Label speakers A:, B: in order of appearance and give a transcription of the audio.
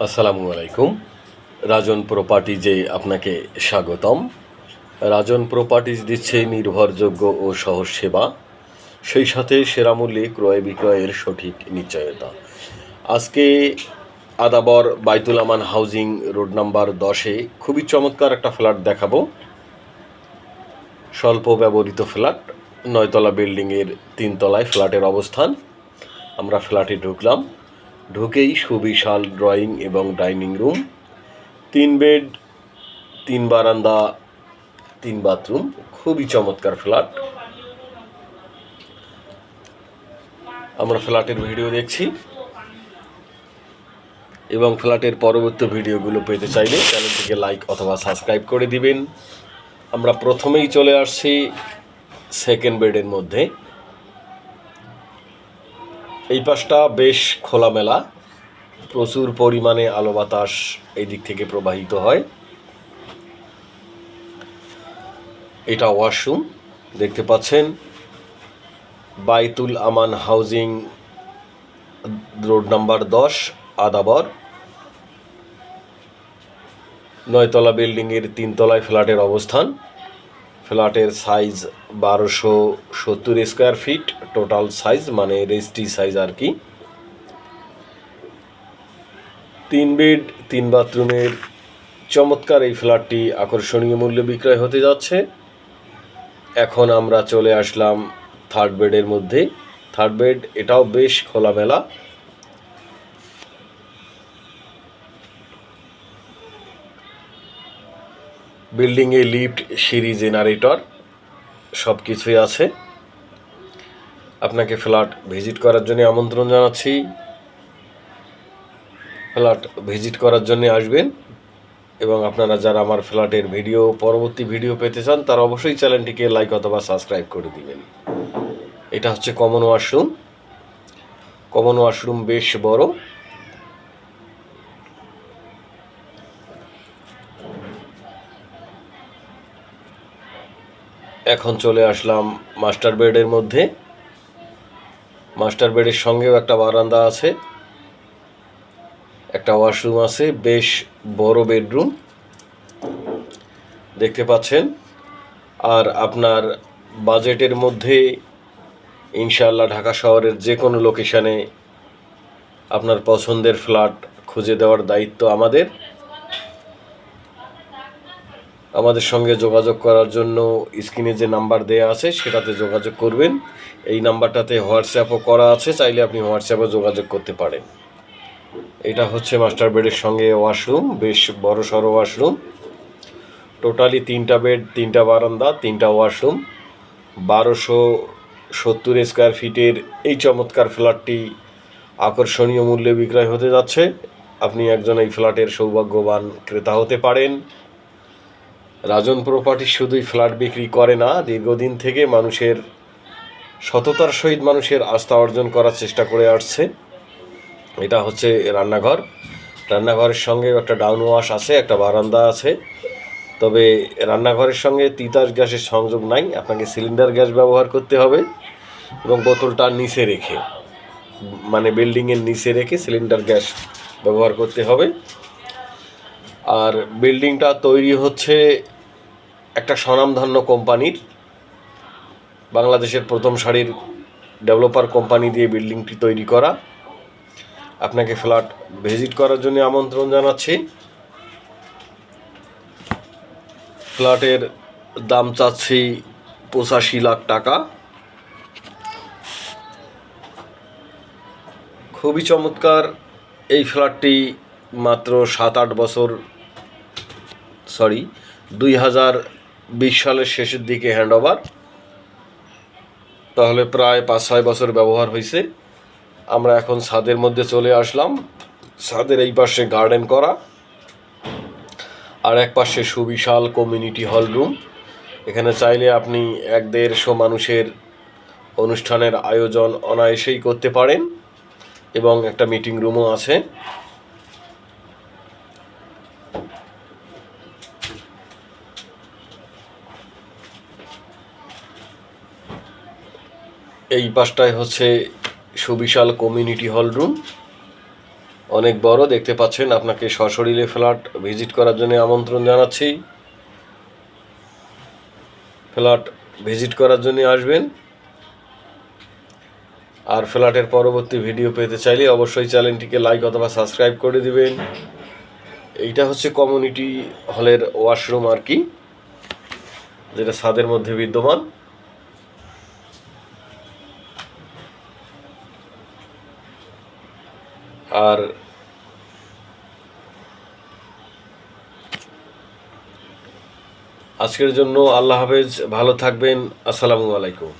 A: আসসালামু আলাইকুম। রাজন প্রপার্টিজে আপনাকে স্বাগতম। রাজন প্রপার্টিজ দিচ্ছে নির্ভরযোগ্য ও সহজ সেবা, সেই সাথে সেরা মূল্যে ক্রয় বিক্রয়ের সঠিক নিশ্চয়তা। আজকে আদাবর বাইতুল আমান হাউজিং রোড নাম্বার 10-এ খুবই চমৎকার একটা ফ্ল্যাট দেখাবো। স্বল্প ব্যবহৃত ফ্ল্যাট, 9তলা বিল্ডিংয়ের 3 তলায় ফ্ল্যাটের অবস্থান। আমরা ফ্ল্যাটে ঢুকলাম, ঢুকেই সুবিশাল ড্রয়িং এবং ডাইনিং রুম, 3 বেড, 3 বারান্দা, 3 বাথরুম, খুবই চমৎকার ফ্ল্যাট। আমরা ফ্ল্যাটের ভিডিও দেখছি এবং ফ্ল্যাটের পরবর্তী ভিডিওগুলো পেতে চাইলে চ্যানেলটিকে লাইক অথবা সাবস্ক্রাইব করে দিবেন। আমরা প্রথমেই চলে আসছি সেকেন্ড বেডের মধ্যে। এই পাশটা বেশ খোলামেলা, প্রচুর পরিমাণে আলো বাতাস এই দিক থেকে প্রবাহিত হয়। এটা ওয়াশরুম দেখতে পাচ্ছেন, বাইতুল আমান হাউজিং রোড নাম্বার 10, আদাবর, 9তলা বিল্ডিংয়ের 3 তলায় ফ্ল্যাটের অবস্থান। ফ্ল্যাটের size 1270 square feet, total size মানে রেজিস্ট্রি সাইজ আর কি। 3 বেড 3 বাথরুমের চমৎকার এই ফ্ল্যাটটি আকর্ষণীয় মূল্যে বিক্রয় হতে যাচ্ছে। এখন আমরা চলে আসলাম থার্ড বেডের মধ্যে। থার্ড বেড এটাও বেশ খোলামেলা, বিল্ডিংয়ে লিফট, সিঁড়ি, জেনারেটর সব কিছুই আছে। আপনাকে ফ্ল্যাট ভিজিট করার জন্য আমন্ত্রণ জানাচ্ছি। ফ্ল্যাট ভিজিট করার জন্য আসবেন এবং আপনারা যারা আমার ফ্ল্যাটের পরবর্তী ভিডিও পেতে চান তারা অবশ্যই চ্যানেলটিকে লাইক অথবা সাবস্ক্রাইব করে দিবেন। এটা হচ্ছে কমন ওয়াশরুম। কমন ওয়াশরুম বেশ বড়। এখন চলে আসলাম মাস্টার বেডের মধ্যে। মাস্টার বেডের সঙ্গেও একটা বারান্দা আছে, একটা ওয়াশরুম আছে, বেশ বড় বেডরুম দেখতে পাচ্ছেন। আর আপনার বাজেটের মধ্যে ইনশাআল্লাহ ঢাকা শহরের যে কোনো লোকেশানে আপনার পছন্দের ফ্ল্যাট খুঁজে দেওয়ার দায়িত্ব আমাদের। আমাদের সঙ্গে যোগাযোগ করার জন্য স্ক্রিনে যে নাম্বার দেওয়া আছে সেটাতে যোগাযোগ করবেন। এই নাম্বারটাতে হোয়াটসঅ্যাপও করা আছে, চাইলে আপনি হোয়াটসঅ্যাপে যোগাযোগ করতে পারেন। এটা হচ্ছে মাস্টার বেডের সঙ্গে ওয়াশরুম, বেশ বড় সড়ো ওয়াশরুম। টোটালি 3টা বেড, 3টা বারান্দা, 3টা ওয়াশরুম, 1270 স্কোয়ার ফিটের এই চমৎকার ফ্ল্যাটটি আকর্ষণীয় মূল্যে বিক্রয় হতে যাচ্ছে। আপনি একজন এই ফ্ল্যাটের সৌভাগ্যবান ক্রেতা হতে পারেন। রাজন প্রপার্টি শুধুই ফ্ল্যাট বিক্রি করে না, দীর্ঘদিন থেকে সততার সহিত মানুষের আস্থা অর্জন করার চেষ্টা করে আসছে। এটা হচ্ছে রান্নাঘর। রান্নাঘরের সঙ্গে একটা ডাউন ওয়াশ আছে, একটা বারান্দা আছে। তবে রান্নাঘরের সঙ্গে তিতাস গ্যাসের সংযোগ নাই, আপনাকে সিলিন্ডার গ্যাস ব্যবহার করতে হবে এবং বোতলটা নিচে রেখে, মানে বিল্ডিংয়ের নিচে রেখে সিলিন্ডার গ্যাস ব্যবহার করতে হবে। আর বিল্ডিংটা তৈরি হচ্ছে একটা স্বনামধন্য কোম্পানির, বাংলাদেশের প্রথম সারির ডেভেলপার কোম্পানি দিয়ে বিল্ডিংটি তৈরি করা। আপনাকে ফ্ল্যাট ভিজিট করার জন্য আমন্ত্রণ জানাচ্ছি। ফ্ল্যাটের দাম চাচ্ছি 85 লাখ টাকা। খুবই চমৎকার এই ফ্ল্যাটটি। মাত্র 7-8 বছর, 2020 সালের শেষের দিকে হ্যান্ডওভার, তাহলে প্রায় 5-6 বছর ব্যবহার হয়েছে। আমরা এখন ছাদের মধ্যে চলে আসলাম। ছাদের এই পাশে গার্ডেন করা, আর এক পাশে সুবিশাল কমিউনিটি হল রুম। এখানে চাইলে আপনি 1-150 মানুষের অনুষ্ঠানের আয়োজন অনায়াসেই করতে পারেন এবং একটা মিটিং রুমও আছে। এই পাশটায় হচ্ছে সুবিশাল কমিউনিটি হল রুম। অনেক বড়, দেখতে পাচ্ছেন। আপনাকে সশরীরে ফ্ল্যাট ভিজিট করার জন্য আমন্ত্রণ জানাচ্ছি। ফ্ল্যাট ভিজিট করার জন্য আসবেন। আর ফ্ল্যাটের পরবর্তী ভিডিও পেতে চাইলে অবশ্যই চ্যানেলটিকে লাইক অথবা সাবস্ক্রাইব করে দিবেন। এইটা হচ্ছে কমিউনিটি হলের ওয়াশরুম আর কি, যেটা ছাদের মধ্যে বিদ্যমান। আর আজকের জন্য আল্লাহ হাফেজ, ভালো থাকবেন। আসসালামু আলাইকুম।